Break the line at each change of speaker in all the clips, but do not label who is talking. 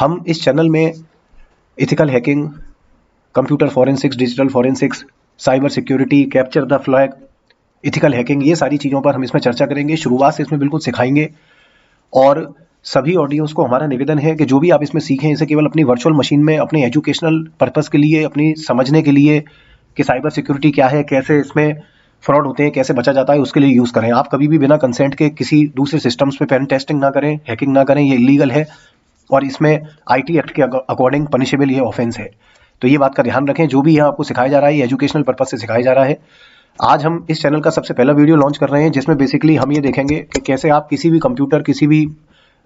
हम इस चैनल में ethical hacking, computer forensics, digital forensics, cyber security, capture the flag, ethical hacking, ये सारी चीज़ों पर हम इसमें चर्चा करेंगे। शुरुआत से इसमें बिल्कुल सिखाएंगे और सभी ऑडियंस को हमारा निवेदन है कि जो भी आप इसमें सीखें इसे केवल अपनी वर्चुअल मशीन में अपने एजुकेशनल पर्पस के लिए, अपनी समझने के लिए कि साइबर सिक्योरिटी क्या है, कैसे इसमें फ्रॉड होते हैं, कैसे बचा जाता है, उसके लिए यूज़ करें। आप कभी भी बिना कंसेंट के किसी दूसरे सिस्टम्स पे पेन टेस्टिंग ना करें, हैकिंग ना करें, ये इलीगल है और इसमें आईटी एक्ट के अकॉर्डिंग पनिशेबल ये ऑफेंस है। तो ये बात का ध्यान रखें। जो भी यहाँ आपको सिखाया जा रहा है ये एजुकेशनल पर्पस से सिखाया जा रहा है। आज हम इस चैनल का सबसे पहला वीडियो लॉन्च कर रहे हैं जिसमें बेसिकली हम ये देखेंगे कि कैसे आप किसी भी कंप्यूटर, किसी भी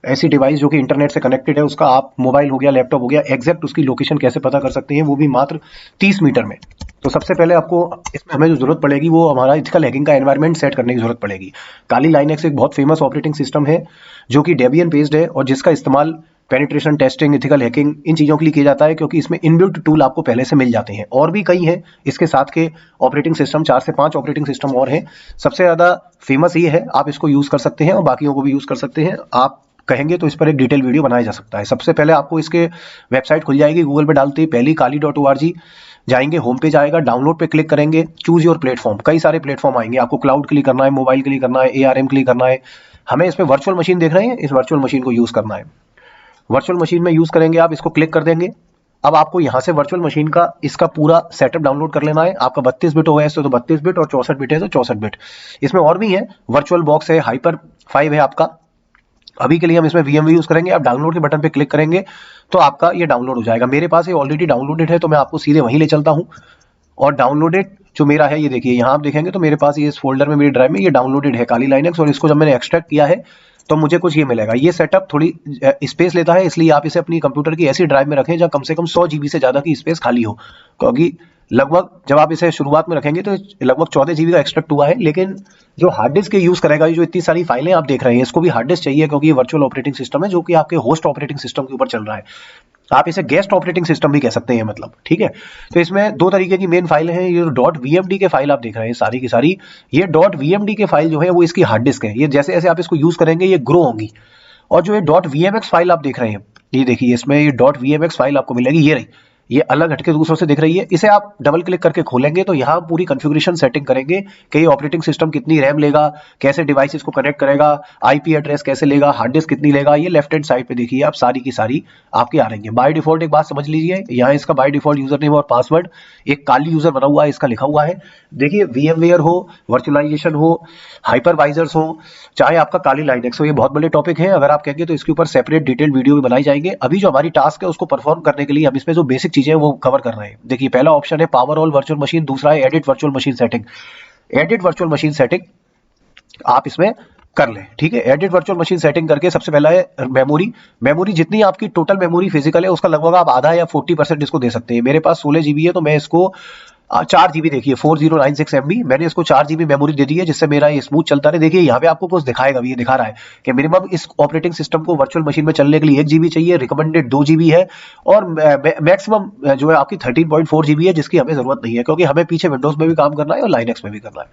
ऐसी डिवाइस जो कि इंटरनेट से कनेक्टेड है, उसका आप मोबाइल हो गया, लैपटॉप हो गया, एग्जैक्ट उसकी लोकेशन कैसे पता कर सकते हैं, वो भी मात्र 30 मीटर में। तो सबसे पहले आपको इसमें हमें जो जरूरत पड़ेगी वो हमारा इथिकल हैकिंग का एनवायरनमेंट सेट करने की जरूरत पड़ेगी। काली लाइनेक्स एक बहुत फेमस ऑपरेटिंग सिस्टम है जो कि डेबियन बेस्ड है और जिसका इस्तेमाल पेनिट्रेशन टेस्टिंग, इथिकल हैकिंग, इन चीज़ों के लिए किया जाता है क्योंकि इसमें इनबिल्ट टूल आपको पहले से मिल जाते हैं। और भी कई हैं इसके साथ के ऑपरेटिंग सिस्टम, 4 से 5 ऑपरेटिंग सिस्टम और हैं। सबसे ज़्यादा फेमस ये है, आप इसको यूज़ कर सकते हैं और बाकियों को भी यूज़ कर सकते हैं। आप कहेंगे तो इस पर एक डिटेल वीडियो बनाया जा सकता है। सबसे पहले आपको इसके वेबसाइट खुल जाएगी, गूगल पे डालते ही पहली kali.org जाएंगे, होम पेज आएगा, डाउनलोड पे क्लिक करेंगे, चूज योर प्लेटफॉर्म, कई सारे प्लेटफॉर्म आएंगे। आपको क्लाउड के लिए करना है, मोबाइल के लिए करना है, ARM के लिए करना है। हमें इसमें वर्चुअल मशीन देख रहे हैं, इस वर्चुअल मशीन को यूज़ करना है। वर्चुअल मशीन में यूज़ करेंगे, आप इसको क्लिक कर देंगे। अब आपको यहाँ से वर्चुअल मशीन का इसका पूरा सेटअप डाउनलोड कर लेना है। आपका 32 बिट OS तो 32 बिट और 64 बिट है तो 64 बिट। इसमें और भी है, वर्चुअल बॉक्स है, हाइपर 5 है आपका। अभी के लिए हम इसमें VMware यूज़ करेंगे। आप डाउनलोड के बटन पे क्लिक करेंगे तो आपका ये डाउनलोड हो जाएगा। मेरे पास ये ऑलरेडी डाउनलोडेड है तो मैं आपको सीधे वहीं ले चलता हूँ। और डाउनलोडेड जो मेरा है ये देखिए, यहाँ आप देखेंगे तो मेरे पास ये इस फोल्डर में, मेरी ड्राइव में ये डाउनलोडेड है काली लाइनेक्स। और इसको जब मैंने एक्सट्रैक्ट किया है तो मुझे कुछ ये मिलेगा। ये सेटअप थोड़ी स्पेस लेता है, इसलिए आप इसे अपनी कंप्यूटर की ऐसी ड्राइव में रखें जहाँ कम से कम 100 GB से ज़्यादा की स्पेस खाली हो। क्योंकि लगभग जब आप इसे शुरुआत में रखेंगे तो लगभग 14 GB का एक्सट्रैक्ट हुआ है। लेकिन जो हार्ड डिस्क के यूज़ करेगा, ये जो इतनी सारी फाइलें आप देख रहे हैं, इसको भी हार्ड डिस्क चाहिए क्योंकि ये वर्चुअल ऑपरेटिंग सिस्टम है जो कि आपके होस्ट ऑपरेटिंग सिस्टम के ऊपर चल रहा है। आप इसे गेस्ट ऑपरेटिंग सिस्टम भी कह सकते हैं, मतलब ठीक है। तो इसमें दो तरीके की मेन फाइल हैं। ये .vmd के फाइल आप देख रहे हैं सारी की सारी, ये .vmd के फाइल जो है वो इसकी हार्ड डिस्क है। ये जैसे जैसे आप इसको यूज करेंगे ये ग्रो होंगी। और जो ये .vmx फाइल आप देख रहे हैं, ये देखिए इसमें ये .vmx फाइल आपको मिलेगी, ये रही, ये अलग हटके दूसरों से दिख रही है। इसे आप डबल क्लिक करके खोलेंगे तो यहाँ पूरी कॉन्फ़िगरेशन सेटिंग करेंगे कि ये ऑपरेटिंग सिस्टम कितनी रैम लेगा, कैसे डिवाइसेस को कनेक्ट करेगा, IP एड्रेस कैसे लेगा, हार्ड डिस्क कितनी लेगा। ये लेफ्ट हैंड साइड पे देखिए आप सारी की सारी आपके आ रही है। बाय डिफॉल्ट एक बात समझ लीजिए, यहाँ इसका बाय डिफॉल्ट यूजर नेम और पासवर्ड एक काली यूजर बना हुआ है, इसका लिखा हुआ है। देखिए VMware हो, वर्चुअलाइजेशन हो, हाइपरवाइजर्स हो, चाहे आपका काली लाइनेक्स हो, ये बहुत बड़े टॉपिक है। अगर आप कहेंगे तो इसके ऊपर सेपरेट डिटेल वीडियो भी बनाई जाएंगे। अभी जो हमारी टास्क है उसको परफॉर्म करने के लिए हम इसमें जो बेसिक चीजें हैं वो कवर कर रहे हैं। देखिए पहला ऑप्शन है पावर ऑल वर्चुअल मशीन, दूसरा है edit virtual machine setting. Edit virtual machine setting आप इसमें कर लें, ठीक है। एडिट वर्चुअल मशीन सेटिंग करके सबसे पहला है मेमोरी जितनी आपकी टोटल मेमोरी फिजिकल है उसका लगभग आप आधा या 40% इसको दे सकते हैं। मेरे पास 16 GB है तो मैं इसको 4 GB, देखिए 4096 MB मैंने इसको 4 GB मेमोरी दे दी है जिससे मेरा ये स्मूथ चलता रहे। देखिए यहाँ पे आपको कुछ दिखाएगा भी, ये दिखा रहा है कि मिनिमम इस ऑपरेटिंग सिस्टम को वर्चुअल मशीन में चलने के लिए 1 GB चाहिए, रिकमेंडेड 2 GB है और मैक्सिमम जो है आपकी 13.4 GB है जिसकी हमें जरूरत नहीं है क्योंकि हमें पीछे विंडोज में भी काम करना है और लाइनेक्स में भी करना है।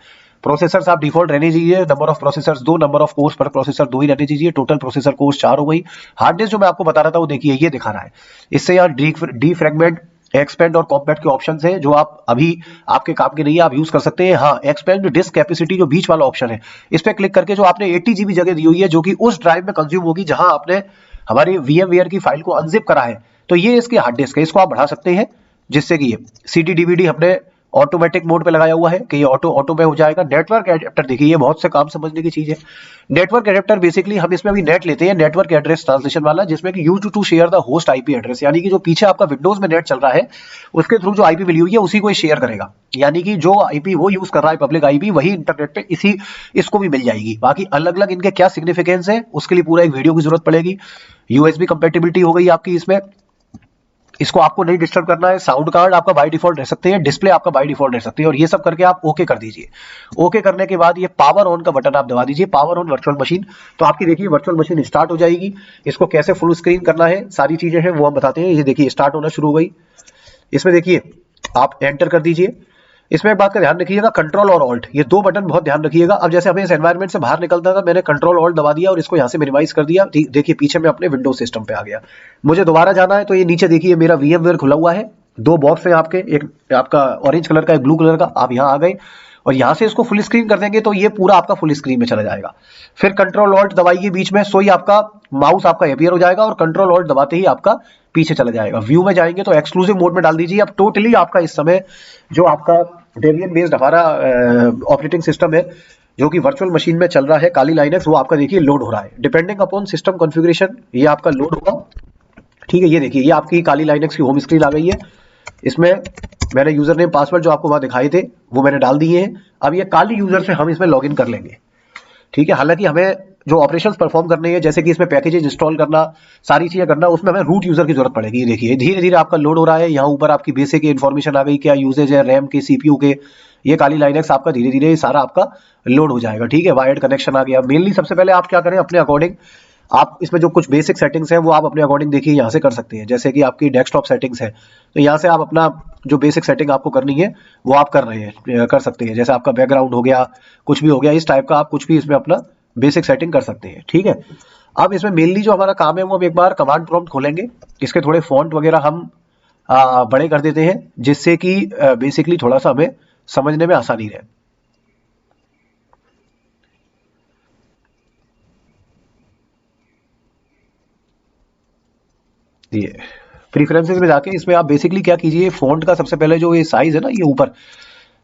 प्रोसेसर्स आप डिफॉल्ट रहने दीजिए, number of processors 2, number of course पर प्रोसेसर 2 ही रहने दीजिए, टोटल प्रोसेसर कोर्स 4 हो गई। हार्ड डिस्क जो मैं आपको बता रहा था वो देखिए ये दिखा रहा है। इससे यहाँ डीफ्रैगमेंट, एक्सपेंड और कॉम्पैक्ट के ऑप्शंस हैं जो आप अभी आपके काम के नहीं है, आप यूज कर सकते हैं। हाँ, एक्सपेंड डिस्क कैपेसिटी जो बीच वाला ऑप्शन है इस पे क्लिक करके जो आपने 80 GB जगह दी हुई है जो कि उस ड्राइव में कंज्यूम होगी जहां आपने हमारी VMware की फाइल को अनजिप करा है, तो ये इसकी हार्ड डिस्क है, इसको आप बढ़ा सकते हैं जिससे कि ये CD DVD हमने ऑटोमेटिक मोड पे लगाया हुआ है कि ये ऑटो में हो जाएगा। नेटवर्क एडेप्टर देखिए ये बहुत से काम समझने की चीज है। नेटवर्क एडेप्टर बेसिकली हम इसमें अभी नेट लेते हैं, नेटवर्क एड्रेस ट्रांसलेशन वाला, जिसमें कि used to share the host IP address, यानी कि जो पीछे आपका विंडोज में नेट चल रहा है उसके थ्रू जो IP मिली हुई है उसी को शेयर करेगा। यानी कि जो IP वो यूज कर रहा है पब्लिक IP वही इंटरनेट पे इसको भी मिल जाएगी। बाकी अलग अलग इनके क्या सिग्निफिकेंस है उसके लिए पूरा एक वीडियो की जरूरत पड़ेगी। USB कंपेटिबिलिटी हो गई आपकी इसमें, इसको आपको नहीं डिस्टर्ब करना है। साउंड कार्ड आपका बाय डिफॉल्ट रह सकते हैं, डिस्प्ले आपका बाय डिफॉल्ट रह सकती है और ये सब करके आप ओके कर दीजिए। ओके करने के बाद ये पावर ऑन का बटन आप दबा दीजिए, पावर ऑन वर्चुअल मशीन, तो आपकी देखिए वर्चुअल मशीन स्टार्ट हो जाएगी। इसको कैसे फुल स्क्रीन करना है सारी चीजें हैं वो हम बताते हैं। ये देखिए स्टार्ट होना शुरू हो गई। इसमें देखिए आप एंटर कर दीजिए। इसमें एक बात का ध्यान रखिएगा, कंट्रोल और ऑल्ट ये दो बटन बहुत ध्यान रखिएगा। अब जैसे हमें इस एनवायरनमेंट से बाहर निकलना था, मैंने कंट्रोल ऑल्ट दबा दिया और इसको यहाँ से मिनिमाइज कर दिया। देखिए पीछे मैं अपने विंडोज सिस्टम पे आ गया। मुझे दोबारा जाना है तो ये नीचे देखिए मेरा VMware खुला हुआ है, दो बॉक्स है आपके, एक आपका ऑरेंज कलर का, एक ब्लू कलर का। आप यहाँ आ गए और यहाँ से इसको फुल स्क्रीन कर देंगे तो ये पूरा आपका फुल स्क्रीन में चला जाएगा। फिर कंट्रोल ऑल्ट दबाइए बीच में, सो ही आपका माउस आपका अपीयर हो जाएगा और कंट्रोल ऑल्ट दबाते ही आपका पीछे चला जाएगा। व्यू में जाएंगे तो एक्सक्लूसिव मोड में डाल दीजिए। अब टोटली आपका इस समय जो आपका डेबियन बेस्ड हमारा ऑपरेटिंग सिस्टम है जो कि वर्चुअल मशीन में चल रहा है, काली लाइनक्स, वो आपका देखिए लोड हो रहा है। डिपेंडिंग अपॉन सिस्टम कॉन्फ़िगरेशन ये आपका लोड होगा। ठीक है, ये देखिए ये आपकी काली लाइनक्स की होम स्क्रीन आ गई है। इसमें मैंने यूजर नेम पासवर्ड जो आपको वहां दिखाए थे वो मैंने डाल दिए हैं। अब ये काली यूजर से हम इसमें लॉग इन कर लेंगे। ठीक है, हालांकि हमें जो ऑपरेशंस परफॉर्म करने हैं, जैसे कि इसमें पैकेजेस इंस्टॉल करना, सारी चीजें करना, उसमें हमें रूट यूजर की जरूरत पड़ेगी। ये देखिए धीरे धीरे आपका लोड हो रहा है। यहाँ ऊपर आपकी बेसिक इन्फॉर्मेशन आ गई, क्या यूजेज है रैम के, CPU के। ये काली लाइनक्स आपका धीरे धीरे सारा आपका लोड हो जाएगा। ठीक है, वायर्ड कनेक्शन आ गया। मेनली सबसे पहले आप क्या करें, अपने अकॉर्डिंग आप इसमें जो कुछ बेसिक सेटिंग्स हैं वो आप अपने अकॉर्डिंग देखिए यहाँ से कर सकते हैं। जैसे कि आपकी डेस्कटॉप सेटिंग्स है तो यहाँ से आप अपना जो बेसिक सेटिंग आपको करनी है वो आप कर सकते हैं। जैसे आपका बैकग्राउंड हो गया, कुछ भी हो गया, इस टाइप का आप कुछ भी इसमें अपना बेसिक सेटिंग कर सकते हैं। ठीक है, अब इसमें मेनली जो हमारा काम है वो हम एक बार कमांड प्रॉम्प्ट खोलेंगे। इसके थोड़े फॉन्ट वगैरह हम बड़े कर देते हैं जिससे कि बेसिकली थोड़ा सा हमें समझने में आसानी रहे। ये प्रीफरेंसेस में जाके इसमें आप बेसिकली क्या कीजिए, फॉन्ट का सबसे पहले जो ये साइज है ना, ये ऊपर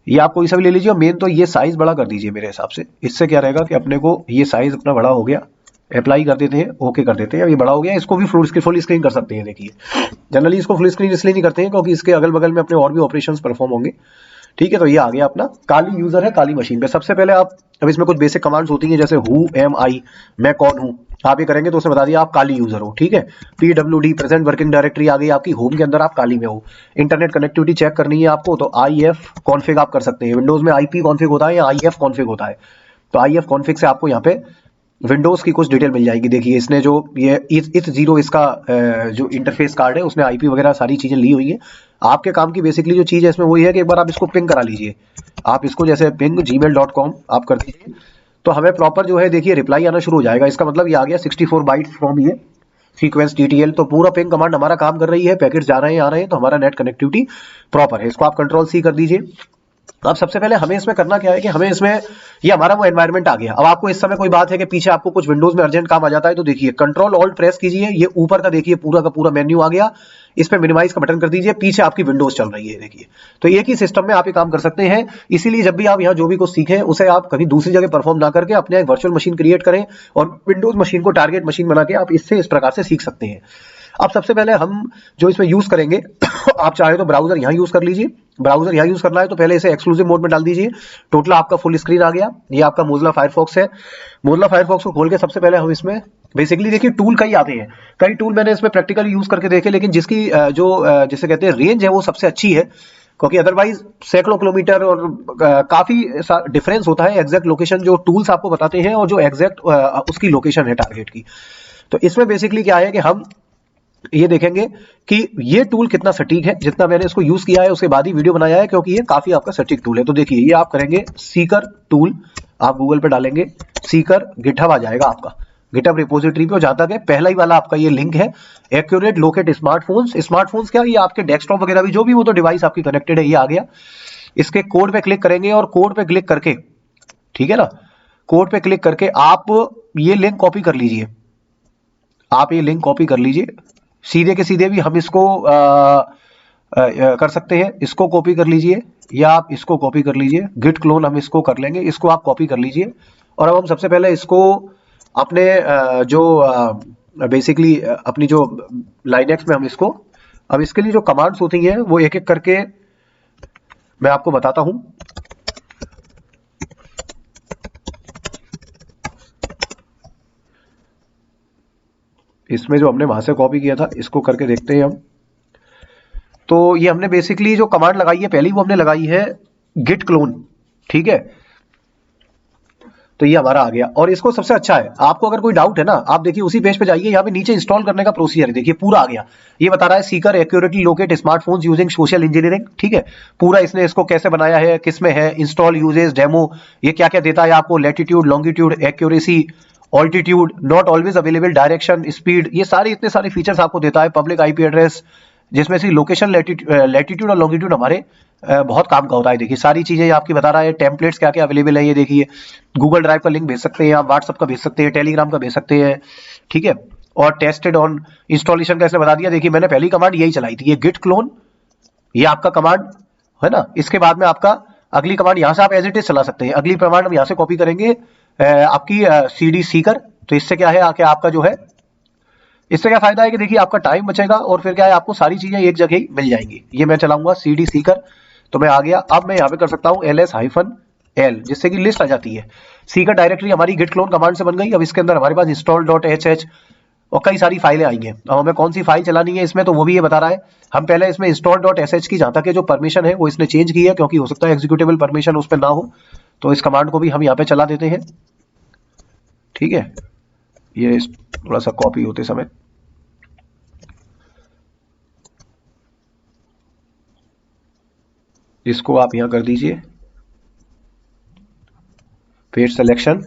ये आप कोई सा भी ले लीजिए। मेन तो ये साइज बड़ा कर दीजिए मेरे हिसाब से। इससे क्या रहेगा कि अपने को ये साइज अपना बड़ा हो गया, अप्लाई कर देते हैं, ओके कर देते हैं। ये बड़ा हो गया, इसको भी फुल स्क्रीन कर सकते हैं। देखिए जनरली इसको फुल स्क्रीन इसलिए नहीं करते हैं क्योंकि इसके अगल बगल में अपने और भी ऑपरेशंस परफॉर्म होंगे। ठीक है, तो ये आ गया अपना काली यूजर है काली मशीन पे। सबसे पहले आप, अब इसमें कुछ बेसिक कमांड्स होती हैं जैसे हु एम आई, मैं कौन हूं, आप ये करेंगे तो उसने बता दिया आप काली यूजर हो। ठीक है, PWD प्रेजेंट वर्किंग डायरेक्टरी आ गई आपकी, होम के अंदर आप काली में हो। इंटरनेट कनेक्टिविटी चेक करनी है आपको तो IF कॉन्फिग आप कर सकते हैं। विंडोज में IP कॉन्फिग होता है या IF कॉन्फिग होता है, तो IF कॉन्फिग से आपको यहाँ पे विंडोज की कुछ डिटेल मिल जाएगी। देखिए इसने जो ये इस जीरो इसका जो इंटरफेस कार्ड है उसने IP वगैरह सारी चीजें ली हुई है। आपके काम की बेसिकली जो चीज है इसमें वही है कि एक बार आप इसको पिंग करा लीजिए। आप इसको जैसे पिंग gmail.com आप कर दीजिए तो हमें प्रॉपर जो है देखिए रिप्लाई आना शुरू हो जाएगा। इसका मतलब ये आ गया 64 बाइट्स फ्रॉम ये सीक्वेंस DTL। तो पूरा पिंग कमांड हमारा काम कर रही है, पैकेट्स जा रहे हैं आ रहे हैं, तो हमारा नेट कनेक्टिविटी प्रॉपर है। इसको आप Ctrl+C कर दीजिए। अब सबसे पहले हमें इसमें करना क्या है कि हमें इसमें ये हमारा वो एनवायरनमेंट आ गया। अब आपको इस समय कोई बात है कि पीछे आपको कुछ विंडोज में अर्जेंट काम आ जाता है तो देखिए कंट्रोल ऑल्ट प्रेस कीजिए, ये ऊपर का देखिए पूरा का पूरा मेन्यू आ गया। इस पे मिनिमाइज का बटन कर दीजिए, पीछे आपकी विंडोज चल रही है। देखिए तो एक ही सिस्टम में आप ये काम कर सकते हैं। इसीलिए जब भी आप यहाँ जो भी कुछ सीखें उसे आप कभी दूसरी जगह परफॉर्म ना करके अपने एक वर्चुअल मशीन क्रिएट करें और विंडोज मशीन को टारगेट मशीन बना के आप इससे इस प्रकार से सीख सकते हैं। अब सबसे पहले हम जो इसमें यूज करेंगे आप चाहे तो ब्राउजर यहाँ यूज कर लीजिए। ब्राउजर यहाँ यूज करना है तो पहले इसे एक्सक्लूसिव मोड में डाल दीजिए। टोटल आपका फुल स्क्रीन आ गया। ये आपका मोजिला फायरफॉक्स है। मोजिला फायरफॉक्स को खोल के सबसे पहले हम इसमें बेसिकली देखिए टूल कई आते हैं, कई टूल मैंने इसमें प्रैक्टिकली यूज करके देखे, लेकिन जिसकी जिसे कहते हैं रेंज है वो सबसे अच्छी है क्योंकि अदरवाइज सैकड़ों किलोमीटर और काफी डिफरेंस होता है एग्जैक्ट लोकेशन जो टूल्स आपको बताते हैं और जो एग्जैक्ट उसकी लोकेशन है टारगेट की। तो इसमें बेसिकली क्या है कि हम ये देखेंगे कि ये टूल कितना सटीक है। जितना मैंने इसको यूज किया है उसके बाद ही वीडियो बनाया है क्योंकि ये काफी आपका सटीक टूल है। तो देखिए ये आप करेंगे सीकर टूल, आप गूगल पे डालेंगे सीकर, गिटहब आ जाएगा आपका, गिटहब रिपोजिटरी पे जहां तक है पहला ही वाला आपका ये लिंक है। एक्यूरेट लोकेट स्मार्टफोन्स, स्मार्टफोन्स क्या, ये आपके डेस्कटॉप वगैरह भी जो भी वो तो डिवाइस आपकी कनेक्टेड है, ये आ गया। इसके कोड पे क्लिक करेंगे और कोड पे क्लिक करके, ठीक है ना, कोड पे क्लिक करके आप ये लिंक कॉपी कर लीजिए। आप ये लिंक कॉपी कर लीजिए, सीधे के सीधे भी हम इसको कर सकते हैं। इसको कॉपी कर लीजिए या आप इसको कॉपी कर लीजिए। गिट क्लोन हम इसको कर लेंगे, इसको आप कॉपी कर लीजिए। और अब हम सबसे पहले इसको अपने जो बेसिकली अपनी जो लाइनक्स में हम इसको, अब इसके लिए जो कमांड्स होती हैं वो एक एक करके मैं आपको बताता हूं। इसमें जो हमने वहां से कॉपी किया था इसको करके देखते हैं हम। तो ये हमने बेसिकली जो कमांड लगाई है पहली वो हमने लगाई है गिट क्लोन, ठीक है। तो ये हमारा आ गया। और इसको सबसे अच्छा है, आपको अगर कोई डाउट है ना, आप देखिए उसी पेज पे जाइए, यहाँ पे नीचे इंस्टॉल करने का प्रोसीजर है, देखिए पूरा आ गया। ये बता रहा है Sikar accurately locate smartphones using social engineering, ठीक है। पूरा इसने इसको कैसे बनाया है, किस में है, इंस्टॉल यूजेस डेमो, ये क्या क्या देता है आपको, latitude longitude accuracy altitude not always available direction speed, ये सारे इतने सारे फीचर्स आपको देता है। पब्लिक आईपी एड्रेस, जिसमें से लोकेशन लैटिट्यूड और लॉन्गिट्यूड हमारे बहुत काम का होता है। देखिए सारी चीजें आपकी बता रहा है, टेम्पलेट्स क्या क्या अवेलेबल है, ये देखिए गूगल ड्राइव का लिंक भेज सकते हैं आप, व्हाट्सअप का भेज सकते हैं, टेलीग्राम का भेज सकते हैं, ठीक है। और टेस्टेड ऑन इंस्टॉलेशन का इसने बता दिया। देखिए मैंने पहली कमांड यही चलाई थी, ये गिट क्लोन, ये आपका कमांड है ना। इसके बाद में आपका अगली कमांड यहाँ से आप एज इट इज चला सकते हैं। अगली कमांड हम यहाँ से कॉपी करेंगे आपकी CD सीकर। तो इससे क्या है आके आपका जो है, इससे क्या फायदा है कि देखिए आपका टाइम बचेगा और फिर क्या है आपको सारी चीजें एक जगह ही मिल जाएंगी। ये मैं चलाऊंगा CD सीकर, तो मैं आ गया। अब मैं यहाँ पे कर सकता हूँ ls-l, जिससे कि लिस्ट आ जाती है। सीकर डायरेक्टरी हमारी गिट क्लोन कमांड से बन गई। अब इसके अंदर हमारे पास install.sh और कई सारी फाइलें आई हैं। अब हमें कौन सी फाइल चलानी है इसमें, तो वो भी ये बता रहा है। हम पहले इसमें install.sh की जहां तक है जो परमिशन है वो इसने चेंज की है, क्योंकि हो सकता है एग्जीक्यूटेबल परमिशन उस पर ना हो, तो इस कमांड को भी हम यहाँ पे चला देते हैं, ठीक है। ये थोड़ा सा कॉपी होते समय इसको आप यहां कर दीजिए, पेज सिलेक्शन।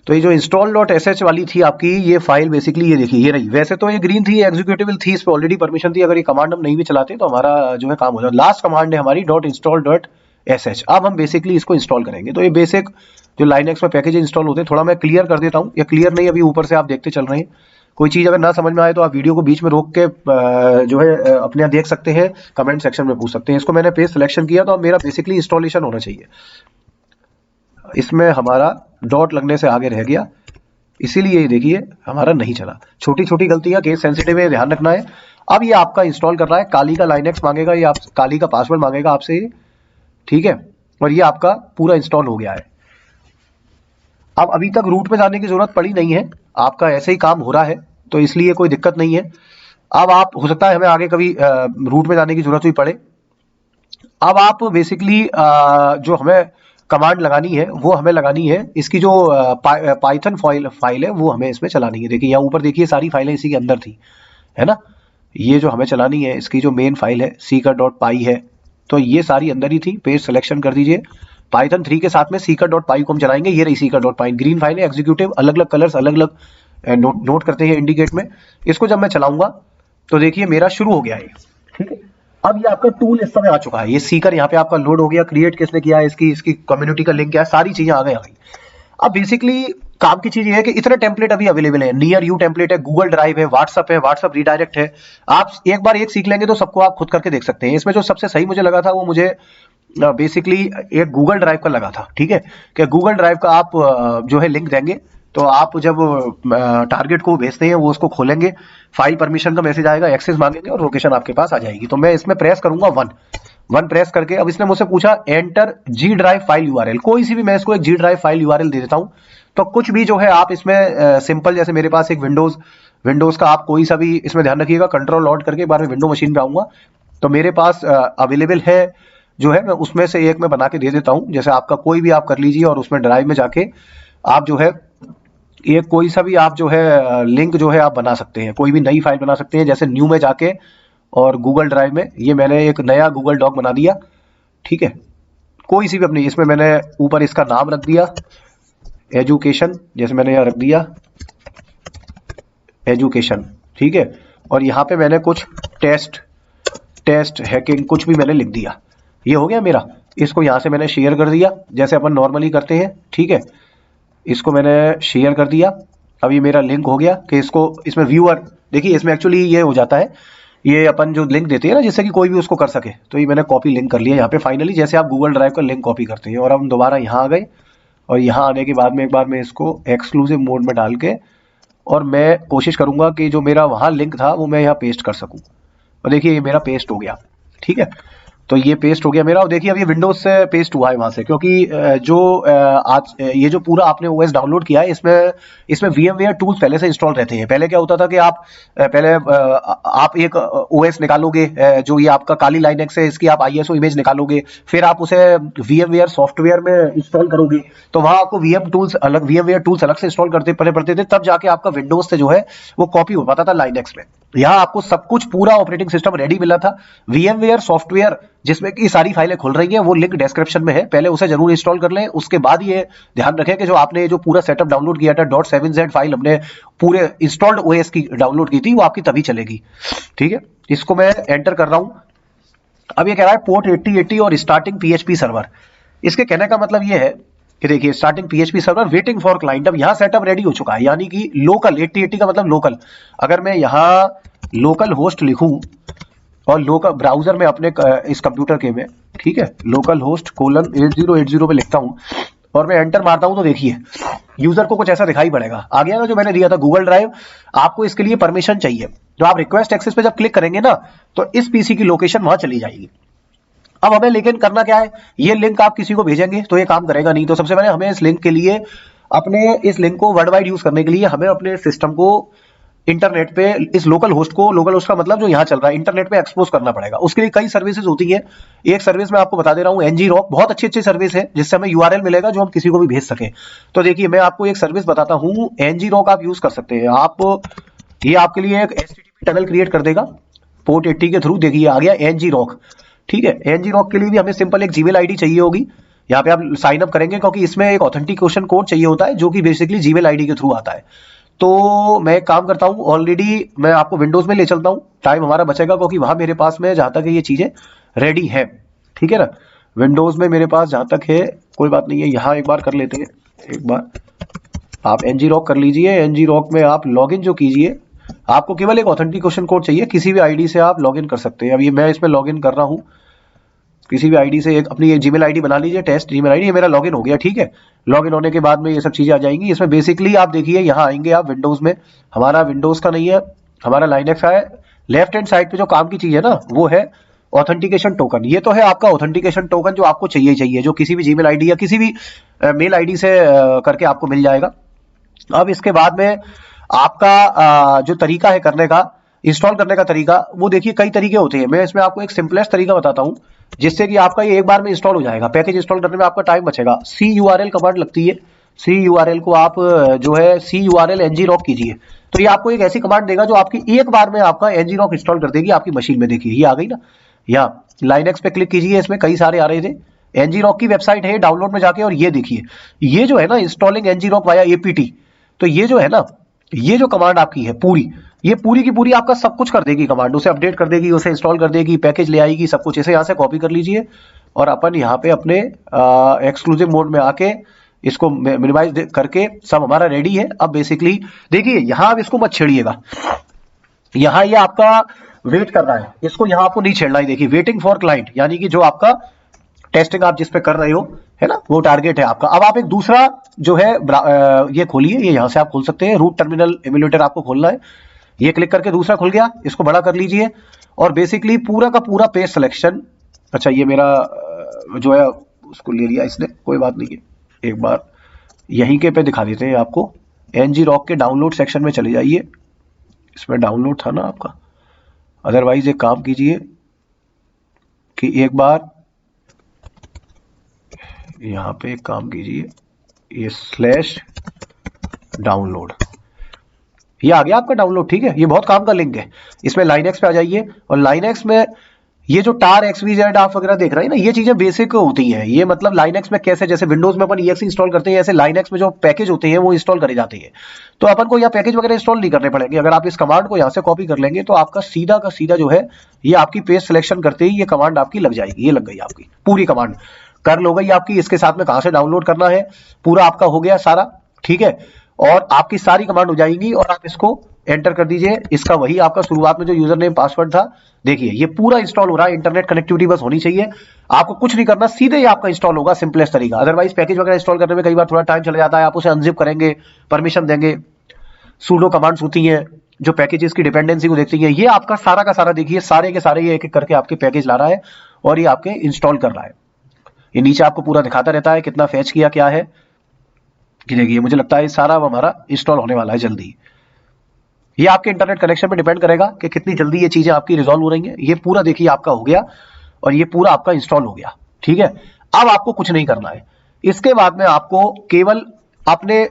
तो ये जो install.sh वाली थी आपकी ये फाइल, बेसिकली ये देखिए ये रही। वैसे तो ये ग्रीन थी, एग्जीक्यूटेबल थी, इस पे ऑलरेडी परमिशन थी। अगर ये कमांड हम नहीं भी चलाते तो हमारा जो है काम हो जाता। लास्ट कमांड है हमारी .install.sh। अब हम बेसिकली इसको इंस्टॉल करेंगे। तो ये बेसिक जो लाइनक्स में पैकेज इंस्टॉल होते हैं, थोड़ा मैं क्लियर कर देता हूँ, या क्लियर नहीं अभी ऊपर से आप देखते चल रहे हैं। कोई चीज अगर ना समझ में आए तो आप वीडियो को बीच में रोक के जो है अपने यहाँ देख सकते हैं, कमेंट सेक्शन में पूछ सकते हैं। इसको मैंने पेज सिलेक्शन किया, तो अब मेरा बेसिकली इंस्टॉलेशन होना चाहिए। इसमें हमारा डॉट लगने से आगे रह गया, इसीलिए ये देखिए हमारा नहीं चला। छोटी छोटी गलतियां, केस सेंसिटिव है, ध्यान रखना है। अब ये आपका इंस्टॉल कर रहा है, काली का लाइनक्स मांगेगा, ये आप काली का पासवर्ड मांगेगा आपसे, ठीक है। और ये आपका पूरा इंस्टॉल हो गया है। अब अभी तक रूट में जाने की जरूरत पड़ी नहीं है, आपका ऐसे ही काम हो रहा है, तो इसलिए कोई दिक्कत नहीं है। अब आप, हो सकता है हमें आगे कभी रूट में जाने की जरूरत भी पड़े। अब आप बेसिकली जो हमें कमांड लगानी है वो हमें लगानी है, इसकी जो पाइथन फाइल है वो हमें इसमें चलानी है। देखिए यहाँ ऊपर देखिए सारी फाइलें इसी के अंदर थी, है ना। ये जो हमें चलानी है, इसकी जो मेन फाइल है seeker.py है, तो ये सारी अंदर ही थी। पेज सिलेक्शन कर दीजिए, पाइथन 3 के साथ में seeker.py को हम चलाएंगे। ये रही seeker.py, ग्रीन फाइल है, एग्जीक्यूटिव, अलग अलग कलर्स, अलग अलग नोट करते हैं इंडिकेट में। इसको जब मैं चलाऊंगा तो देखिए मेरा शुरू हो गया है, ठीक है। अब ये आपका टूल इस समय आ चुका है, ये सीकर यहाँ पे आपका लोड हो गया। क्रिएट किसने किया है, इसकी कम्युनिटी का लिंक क्या है, सारी चीजें आ गई। अब बेसिकली काम की चीज ये है कि इतने टेम्पलेट अभी अवेलेबल है। नियर यू टेम्पलेट है, गूगल ड्राइव है, व्हाट्सअप रिडायरेक्ट है। आप एक बार एक सीख लेंगे तो सबको आप खुद करके देख सकते हैं। इसमें जो सबसे सही मुझे लगा था वो मुझे बेसिकली एक गूगल ड्राइव का लगा था, ठीक है। कि गूगल ड्राइव का आप जो है लिंक देंगे, तो आप जब टारगेट को भेजते हैं वो उसको खोलेंगे, फाइल परमिशन का मैसेज आएगा, एक्सेस मांगेंगे और लोकेशन आपके पास आ जाएगी। तो मैं इसमें प्रेस करूंगा वन प्रेस करके। अब इसने मुझसे पूछा enter G drive file URL, कोई सी भी, मैं इसको एक जी ड्राइव फाइल यूआरएल दे देता हूं। तो कुछ भी जो है आप इसमें सिंपल, जैसे मेरे पास एक विंडोज का, आप कोई सा भी इसमें ध्यान रखिएगा, कंट्रोल लॉर्ड करके एक बार में विंडो मशीन पे आऊंगा, तो मेरे पास अवेलेबल है जो है, मैं उसमें से एक में बना के दे देता हूं। जैसे आपका कोई भी आप कर लीजिए, और उसमें ड्राइव में जाके आप जो है ये कोई सा भी आप जो है लिंक जो है आप बना सकते हैं, कोई भी नई फाइल बना सकते हैं। जैसे न्यू में जाके और गूगल ड्राइव में ये मैंने एक नया गूगल डॉक बना दिया, ठीक है। कोई सी भी अपनी, इसमें मैंने ऊपर इसका नाम रख दिया एजुकेशन, जैसे मैंने यहाँ रख दिया एजुकेशन, ठीक है। और यहाँ पे मैंने कुछ टेस्ट हैकिंग कुछ भी मैंने लिख दिया, ये हो गया मेरा। इसको यहाँ से मैंने शेयर कर दिया जैसे अपन नॉर्मली करते हैं, ठीक है। इसको मैंने शेयर कर दिया। अब ये मेरा लिंक हो गया कि इसको, इसमें व्यूअर देखिए, इसमें एक्चुअली ये हो जाता है, ये अपन जो लिंक देते हैं ना जिससे कि कोई भी उसको कर सके, तो ये मैंने कॉपी लिंक कर लिया यहाँ पे फाइनली, जैसे आप गूगल ड्राइव का लिंक कॉपी करते हैं। और हम दोबारा यहाँ आ गए, और यहाँ आने के बाद में एक बार मैं इसको एक्सक्लूसिव मोड में डाल के, और मैं कोशिश करूंगा कि जो मेरा वहाँ लिंक था वो मैं यहाँ पेस्ट कर सकूँ। और देखिए ये मेरा पेस्ट हो गया, ठीक है। तो ये पेस्ट हो गया मेरा। और देखिए अब ये विंडोज से पेस्ट हुआ है वहां से, क्योंकि जो आज ये जो पूरा आपने ओएस डाउनलोड किया है इसमें VMware टूल्स पहले से इंस्टॉल रहते हैं। पहले क्या होता था कि आप पहले आप एक ओएस निकालोगे, जो ये आपका काली लाइनेक्स है इसकी आप ISO इमेज निकालोगे, फिर आप उसे VMware सॉफ्टवेयर में इंस्टॉल करोगे, तो वहां आपको VMware टूल्स अलग से इंस्टॉल करते पड़ते थे, तब जाके आपका विंडोज से जो है वो कॉपी हो पाता था लाइनेक्स में। यहाँ आपको सब कुछ पूरा ऑपरेटिंग सिस्टम रेडी मिला था। VMware सॉफ्टवेयर जिसमें की सारी फाइलें खुल रही हैं वो लिंक डिस्क्रिप्शन में है, पहले उसे जरूर इंस्टॉल कर लें। उसके बाद ये ध्यान रखें कि जो आपने जो पूरा सेटअप डाउनलोड किया था .7z फाइल हमने पूरे इंस्टॉल्ड ओएस की डाउनलोड की थी, वो आपकी तभी चलेगी। ठीक है, इसको मैं एंटर कर रहा हूं। अब ये कह रहा है पोर्ट 8080 और स्टार्टिंग PHP सर्वर। इसके कहने का मतलब ये है कि देखिए starting PHP server waiting for client. अब यहाँ सेटअप रेडी हो चुका है, यानी कि लोकल 8080 का मतलब लोकल। अगर मैं यहाँ लोकल होस्ट लिखूं और लोकल ब्राउजर में अपने इस कंप्यूटर के में, ठीक है, लोकल होस्ट :8080 पे लिखता हूं और मैं एंटर मारता हूं, तो देखिए यूजर को कुछ ऐसा दिखाई पड़ेगा। आ गया ना जो मैंने दिया था गूगल ड्राइव। आपको इसके लिए परमिशन चाहिए, जो आप रिक्वेस्ट एक्सेस पे जब क्लिक करेंगे ना तो इस पीसी की लोकेशन वहां चली जाएगी। अब हमें लेकिन करना क्या है, ये लिंक आप किसी को भेजेंगे तो ये काम करेगा नहीं। तो सबसे पहले हमें इस लिंक के लिए इस लिंक को वर्ल्ड वाइड यूज करने के लिए हमें अपने सिस्टम को इंटरनेट पे इस लोकल होस्ट का मतलब जो यहाँ चल रहा है इंटरनेट पे एक्सपोज करना पड़ेगा। उसके लिए कई सर्विसेज होती है। एक सर्विस मैं आपको बता दे रहा हूँ, ngrok, बहुत अच्छी सर्विस है जिससे हमें URL मिलेगा जो हम किसी को भी भेज सके। तो देखिए मैं आपको एक सर्विस बताता हूँ, ngrok आप यूज कर सकते हैं। ये आपके लिए एक HTTP टनल क्रिएट कर देगा पोर्ट 80 के थ्रू। देखिए आ गया ngrok। ठीक है, ngrok के लिए भी हमें सिंपल एक जीमेल आईडी चाहिए होगी। यहाँ पे आप साइन अप करेंगे क्योंकि इसमें एक ऑथेंटिकेशन कोड चाहिए होता है जो कि बेसिकली जीमेल आईडी के थ्रू आता है। तो मैं एक काम करता हूँ, ऑलरेडी मैं आपको विंडोज में ले चलता हूँ, टाइम हमारा बचेगा क्योंकि वहां मेरे पास में जहां तक ये चीजें रेडी है। ठीक है ना, विंडोज में मेरे पास जहां तक है कोई बात नहीं है। यहाँ एक बार कर लेते हैं, एक बार आप ngrok कर लीजिए। ngrok में आप लॉगिन जो कीजिए, आपको केवल एक ऑथेंटिकेशन कोड चाहिए, किसी भी आईडी से आप लॉगिन कर सकते हैं। अब ये मैं इसमें लॉगिन कर रहा हूँ, किसी भी आईडी से अपनी एक जीमेल आईडी बना लीजिए, टेस्ट जीमेल आईडी। ये मेरा लॉगिन हो गया। ठीक है, लॉगिन होने के बाद में ये सब चीजें आ जाएंगी। इसमें बेसिकली आप देखिए यहाँ आएंगे आप विंडोज में, हमारा विंडोज का नहीं है, हमारा लाइनेक्स का है। लेफ्ट हैंड साइड पे जो काम की चीज है ना वो है ऑथेंटिकेशन टोकन। ये तो है आपका ऑथेंटिकेशन टोकन जो आपको चाहिए, जो किसी भी जीमेल आईडी या किसी भी मेल आईडी से करके आपको मिल जाएगा। अब इसके बाद में आपका जो तरीका है करने का, इंस्टॉल करने का तरीका, वो देखिए कई तरीके होते हैं। मैं इसमें आपको एक सिंपलेस्ट तरीका बताता हूँ जिससे कि आपका ये एक बार में इंस्टॉल हो जाएगा। पैकेज इंस्टॉल करने में आपका टाइम बचेगा। CURL कमांड लगती है, CURL को आप जो है CURL ngrok कीजिए, तो ये आपको एक ऐसी कमांड देगा जो आपकी एक बार में आपका ngrok इंस्टॉल कर देगी आपकी मशीन में। देखिए ये आ गई ना, यहाँ लाइनेक्स पे क्लिक कीजिए, इसमें कई सारे आ रहे थे। ngrok की वेबसाइट है, डाउनलोड में जाके, और ये देखिए ये जो है ना इंस्टॉलिंग ngrok वाया APT, तो ये जो है ना ये जो कमांड आपकी है ये पूरी की पूरी आपका सब कुछ कर देगी कमांड। उसे अपडेट कर देगी, उसे इंस्टॉल कर देगी, पैकेज ले आएगी, सब कुछ। इसे यहाँ से कॉपी कर लीजिए और अपन यहाँ पे अपने एक्सक्लूसिव मोड में आके इसको मिनिमाइज करके सब हमारा रेडी है। अब बेसिकली देखिए यहाँ अब इसको मत छेड़िएगा, यहाँ ये आपका वेट कर रहा है, इसको यहाँ आपको नहीं छेड़ना है। देखिए वेटिंग फॉर क्लाइंट, यानी कि जो आपका टेस्टिंग आप जिस पे कर रहे हो है ना वो टारगेट है आपका। अब आप एक दूसरा जो है ये खोलिए, ये यहाँ से आप खोल सकते हैं। रूट टर्मिनल एमुलेटर आपको खोलना है, ये क्लिक करके दूसरा खुल गया, इसको बड़ा कर लीजिए और बेसिकली पूरा का पूरा पेज सिलेक्शन। अच्छा ये मेरा जो है उसको ले लिया इसने, कोई बात नहीं है। एक बार यहीं के पे दिखा देते हैं आपको। ngrok के डाउनलोड सेक्शन में चले जाइए, इसमें डाउनलोड था ना आपका। अदरवाइज एक काम कीजिए कि एक बार यहाँ पे एक काम कीजिए, ये /डाउनलोड, ये आ गया आपका डाउनलोड। ठीक है, ये बहुत काम का लिंक है। इसमें लाइनेक्स पे आ जाइए और लाइनेक्स में ये जो टार XVZ आप वगैरह देख रहे हैं ना, ये चीजें बेसिक होती हैं। ये मतलब लाइनेक्स में कैसे, जैसे विंडोज में अपन EXE इंस्टॉल करते हैं, ऐसे लाइनेक्स में जो पैकेज होते हैं वो इंस्टॉल करे जाते हैं। तो अपन को यहाँ पैकेज वगैरह इंस्टॉल नहीं करने पड़ेंगे। अगर आप इस कमांड को यहाँ से कॉपी कर लेंगे तो आपका सीधा का सीधा जो है ये आपकी पेज सिलेक्शन करते ही ये कमांड आपकी लग जाएगी। ये लग गई आपकी पूरी कमांड, कर लो गई आपकी। इसके साथ में कहां से डाउनलोड करना है पूरा आपका हो गया सारा। ठीक है, और आपकी सारी कमांड हो जाएंगी और आप इसको एंटर कर दीजिए। इसका वही आपका शुरुआत में जो यूजर नेम पासवर्ड था, देखिए ये पूरा इंस्टॉल हो रहा है। इंटरनेट कनेक्टिविटी बस होनी चाहिए, आपको कुछ नहीं करना, सीधे ही आपका इंस्टॉल होगा, सिंपलेस्ट तरीका। अदरवाइज पैकेज वगैरह इंस्टॉल करने में कई बार थोड़ा टाइम चला जाता है। आप उसे अनजिप करेंगे, परमिशन देंगे, सूडो कमांड्स होती हैं जो पैकेजेस की डिपेंडेंसी को देखती है। ये आपका सारा का सारा देखिए, सारे के सारे ये एक एक करके आपके पैकेज ला रहा है और ये आपके इंस्टॉल कर रहा है। ये नीचे आपको पूरा दिखाता रहता है कितना फैच किया क्या है कि देखिए मुझे लगता है सारा हमारा इंस्टॉल होने वाला है जल्दी। ये आपके इंटरनेट कनेक्शन पे डिपेंड करेगा कि कितनी जल्दी ये चीजें आपकी रिजॉल्व हो रही हैं। ये पूरा देखिए आपका हो गया और ये पूरा आपका इंस्टॉल हो गया, ठीक है। अब आपको कुछ नहीं करना है। इसके बाद में आपको केवल अपने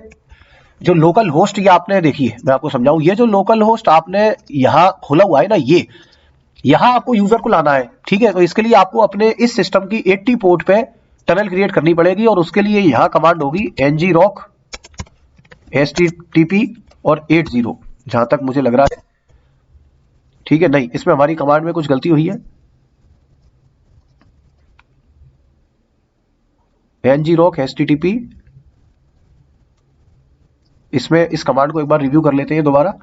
जो लोकल होस्ट, ये आपने देखिए मैं आपको समझाऊं, ये जो लोकल होस्ट आपने यहां खोला हुआ है ना, ये यहां आपको यूजर को लाना है, ठीक है। तो इसके लिए आपको अपने इस सिस्टम की 80 पोर्ट पे टनल क्रिएट करनी पड़ेगी और उसके लिए यहां कमांड होगी ngrok http और 80, जहां तक मुझे लग रहा है, ठीक है। नहीं, इसमें हमारी कमांड में कुछ गलती हुई है। ngrok http, इसमें इस कमांड को एक बार रिव्यू कर लेते हैं दोबारा,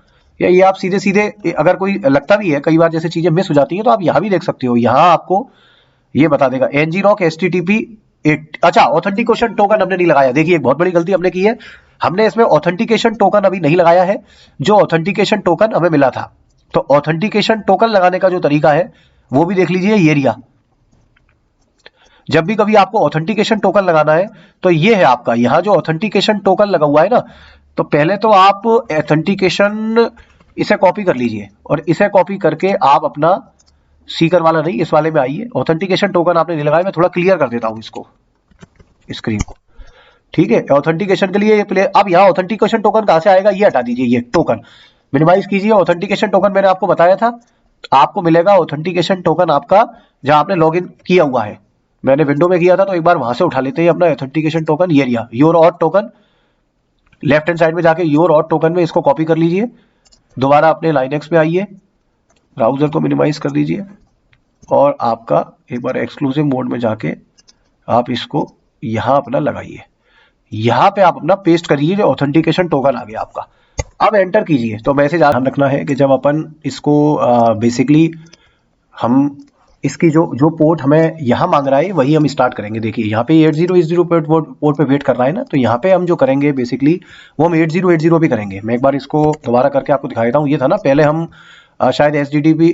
या ये आप सीधे सीधे अगर कोई लगता भी है कई बार जैसे चीजें मिस हो जाती हैं तो आप यहां भी देख सकते हो। यहां आपको ये बता देगा ngrok http 8। अच्छा, ऑथेंटिकेशन टोकन हमने नहीं लगाया, देखिए एक बहुत बड़ी गलती हमने की है। हमने इसमें ऑथेंटिकेशन टोकन अभी नहीं लगाया है, जो ऑथेंटिकेशन टोकन हमें मिला था। तो ऑथेंटिकेशन टोकन लगाने का जो तरीका है वो भी देख लीजिए, ये रिया। जब भी कभी आपको ऑथेंटिकेशन टोकन लगाना है तो ये है आपका, यहां जो ऑथेंटिकेशन टोकन लगा हुआ है ना, तो पहले तो आप ऑथेंटिकेशन इसे कॉपी कर लीजिए और इसे कॉपी करके आप अपना सीकर वाला नहीं, इस वाले में आइए। ऑथेंटिकेशन टोकन आपने नहीं लगाया, मैं थोड़ा क्लियर कर देता हूं इसको, स्क्रीन को, ठीक है। ऑथेंटिकेशन के लिए ये प्ले, अब यहाँ ऑथेंटिकेशन टोकन कहां से आएगा, ये हटा दीजिए, ये टोकन मिनिमाइज कीजिए। ऑथेंटिकेशन टोकन मैंने आपको बताया था, आपको मिलेगा ऑथेंटिकेशन टोकन आपका जहां आपने लॉगिन किया हुआ है। मैंने विंडो में किया था तो एक बार वहां से उठा लेते हैं अपना ऑथेंटिकेशन टोकन, ये रिया your auth token. Left hand side में जाके योर ऑथ टोकन में इसको कॉपी कर लीजिए, दोबारा अपने लाइनेक्स पे आइए, ब्राउजर को मिनिमाइज कर दीजिए और आपका एक बार एक्सक्लूसिव मोड में जाके आप इसको यहां अपना लगाइए, यहां पे आप अपना पेस्ट करिए, जो ऑथेंटिकेशन टोकन आ गया आपका। अब एंटर कीजिए। तो मैसेज ध्यान रखना है कि जब अपन इसको बेसिकली हम इसकी जो पोर्ट हमें यहाँ मांग रहा है वही हम स्टार्ट करेंगे। देखिए यहाँ पे 8080 पोर्ट पे वेट कर रहा है ना, तो यहाँ पे हम जो करेंगे बेसिकली वो हम 8080 भी करेंगे। मैं एक बार इसको दोबारा करके आपको दिखा देता हूँ। ये था ना पहले हम शायद HTTP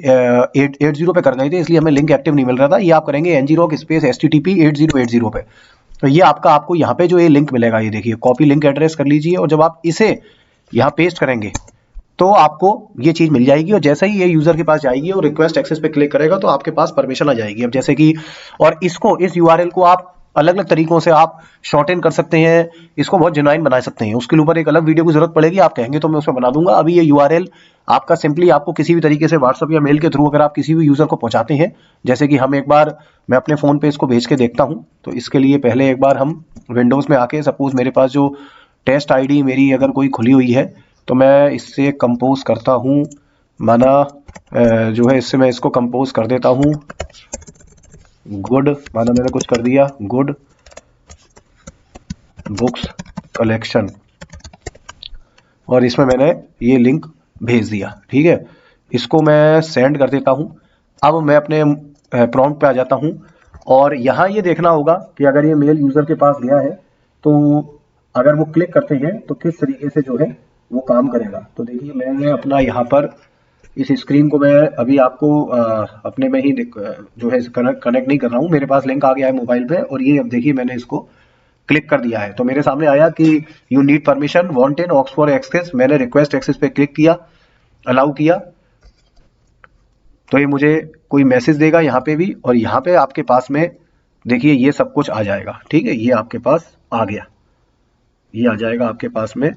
80 पे कर गए थे, इसलिए हमें लिंक एक्टिव नहीं मिल रहा था। ये आप करेंगे ngrok स्पेस HTTP 8080 पे, तो ये आपको यहाँ पे जो ये लिंक मिलेगा, ये देखिए कॉपी लिंक एड्रेस कर लीजिए और जब आप इसे यहाँ पेस्ट करेंगे तो आपको ये चीज मिल जाएगी। और जैसे ही ये यूजर के पास जाएगी और रिक्वेस्ट एक्सेस पे क्लिक करेगा तो आपके पास परमिशन आ जाएगी। अब जैसे कि, और इसको इस यूआरएल को आप अलग अलग तरीकों से आप शॉर्टेन कर सकते हैं, इसको बहुत जेन्युइन बना सकते हैं। उसके ऊपर एक अलग वीडियो की जरूरत पड़ेगी, आप कहेंगे तो मैं उसमें बना दूंगा। अभी ये यूआरएल आपका सिंपली आपको किसी भी तरीके से व्हाट्सएप या मेल के थ्रू अगर आप किसी भी यूजर को पहुंचाते हैं, जैसे कि हम एक बार मैं अपने फोन पे इसको भेज के देखता हूं। तो इसके लिए पहले एक बार हम विंडोज में आके, सपोज मेरे पास जो टेस्ट आईडी मेरी अगर कोई खुली हुई है तो मैं इससे कंपोज करता हूं, माना जो है इससे मैं इसको कंपोज कर देता हूं गुड, माना मैंने कुछ कर दिया गुड बुक्स कलेक्शन, और इसमें मैंने ये लिंक भेज दिया, ठीक है। इसको मैं सेंड कर देता हूं। अब मैं अपने प्रॉम्प्ट पे आ जाता हूं और यहां ये देखना होगा कि अगर ये मेल यूजर के पास गया है तो अगर वो क्लिक करते हैं तो किस तरीके से जो है वो काम करेगा। तो देखिए मैंने अपना यहाँ पर इस स्क्रीन को मैं अभी आपको अपने में ही जो है कनेक्ट नहीं कर रहा हूँ, मेरे पास लिंक आ गया है मोबाइल पे और ये अब देखिए मैंने इसको क्लिक कर दिया है तो मेरे सामने आया कि you need permission want in ox for access. मैंने रिक्वेस्ट एक्सेस पे क्लिक किया, अलाउ किया, तो ये मुझे कोई मैसेज देगा यहाँ पे भी, और यहाँ पे आपके पास में देखिए ये सब कुछ आ जाएगा, ठीक है। ये आपके पास आ गया, ये आ जाएगा आपके पास में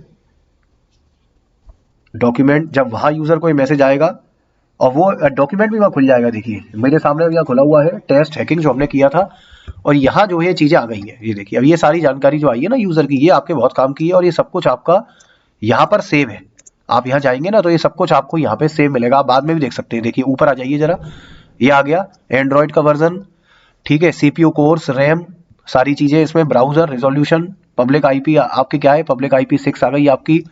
डॉक्यूमेंट। जब वहां यूजर को मैसेज आएगा और वो डॉक्यूमेंट भी वहां खुल जाएगा। देखिए मेरे सामने यहाँ खुला हुआ है टेस्ट हैकिंग जो हमने किया था, और यहाँ जो है चीजें आ गई हैं। ये देखिए अब ये सारी जानकारी जो आई है ना यूजर की, ये आपके बहुत काम की है और ये सब कुछ आपका यहाँ पर सेव है। आप यहाँ जाएंगे ना तो ये सब कुछ आपको यहाँ पे सेव मिलेगा, आप बाद में भी देख सकते हैं। देखिए ऊपर आ जाइए जरा, ये आ गया एंड्रॉइड का वर्जन, ठीक है, CPU कोर्स, रैम, सारी चीजें इसमें, ब्राउजर रेजोल्यूशन, पब्लिक IP आपकी क्या है, पब्लिक IP 6 आ गई आपकी।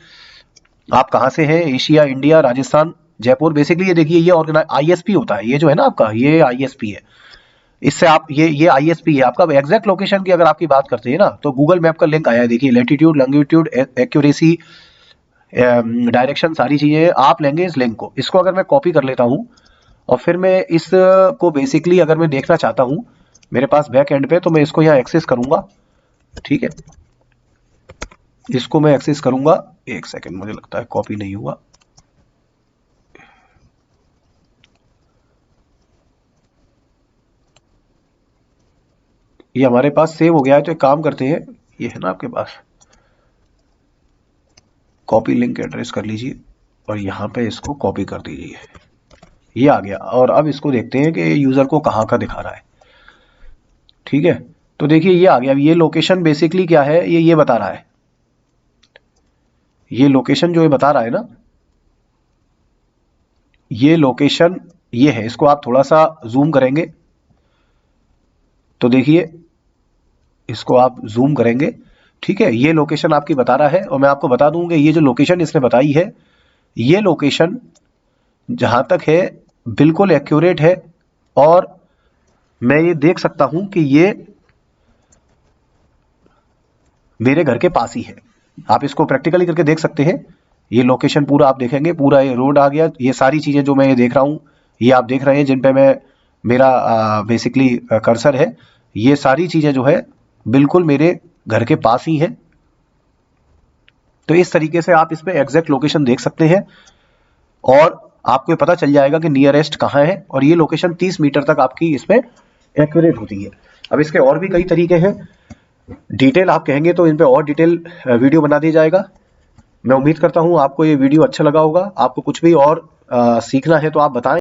आप कहाँ से हैं, Asia, India, Rajasthan, Jaipur. Basically ये देखिए ये ISP होता है, ये जो है ना आपका ये ISP है। इससे आप ये ISP है आपका। एग्जैक्ट लोकेशन की अगर आपकी बात करते हैं ना तो गूगल मैप का लिंक आया है, देखिए लैटिट्यूड, लॉन्गिट्यूड, एक्यूरेसी, डायरेक्शन, सारी चीजें आप लेंगे इस लिंक को। इसको अगर मैं कॉपी कर लेता हूं और फिर मैं इस को बेसिकली अगर मैं देखना चाहता हूँ मेरे पास बैक एंड पे, तो मैं इसको यहाँ एक्सेस करूंगा। ठीक है, इसको मैं एक्सेस करूंगा। एक सेकंड, मुझे लगता है कॉपी नहीं हुआ। ये हमारे पास सेव हो गया है। तो एक काम करते हैं, ये है ना आपके पास, कॉपी लिंक एड्रेस कर लीजिए और यहाँ पे इसको कॉपी कर दीजिए। ये आ गया। और अब इसको देखते हैं कि यूजर को कहाँ का दिखा रहा है। ठीक है, तो देखिए ये आ गया। अब ये लोकेशन बेसिकली क्या है, ये बता रहा है। ये लोकेशन जो ये बता रहा है ना, ये लोकेशन ये है। इसको आप थोड़ा सा जूम करेंगे तो देखिए, इसको आप जूम करेंगे। ठीक है, ये लोकेशन आपकी बता रहा है। और मैं आपको बता दूं कि ये जो लोकेशन इसने बताई है, ये लोकेशन जहां तक है बिल्कुल एक्यूरेट है। और मैं ये देख सकता हूं कि ये मेरे घर के पास ही है। आप इसको प्रैक्टिकली करके देख सकते हैं। ये लोकेशन पूरा आप देखेंगे, पूरा ये रोड आ गया। ये सारी चीजें जो मैं ये देख रहा हूं, ये आप देख रहे हैं जिन पे मैं मेरा बेसिकली कर्सर है, ये सारी चीजें जो है बिल्कुल मेरे घर के पास ही है। तो इस तरीके से आप इसमें एग्जैक्ट लोकेशन देख सकते हैं और आपको पता चल जाएगा कि नियरेस्ट कहाँ है। और ये लोकेशन 30 मीटर तक आपकी इसमें एक्यूरेट होती है। अब इसके और भी कई तरीके हैं। डिटेल आप कहेंगे तो इन पे और डिटेल वीडियो बना दिया जाएगा। मैं उम्मीद करता हूं आपको ये वीडियो अच्छा लगा होगा। आपको कुछ भी और सीखना है तो आप बताएं।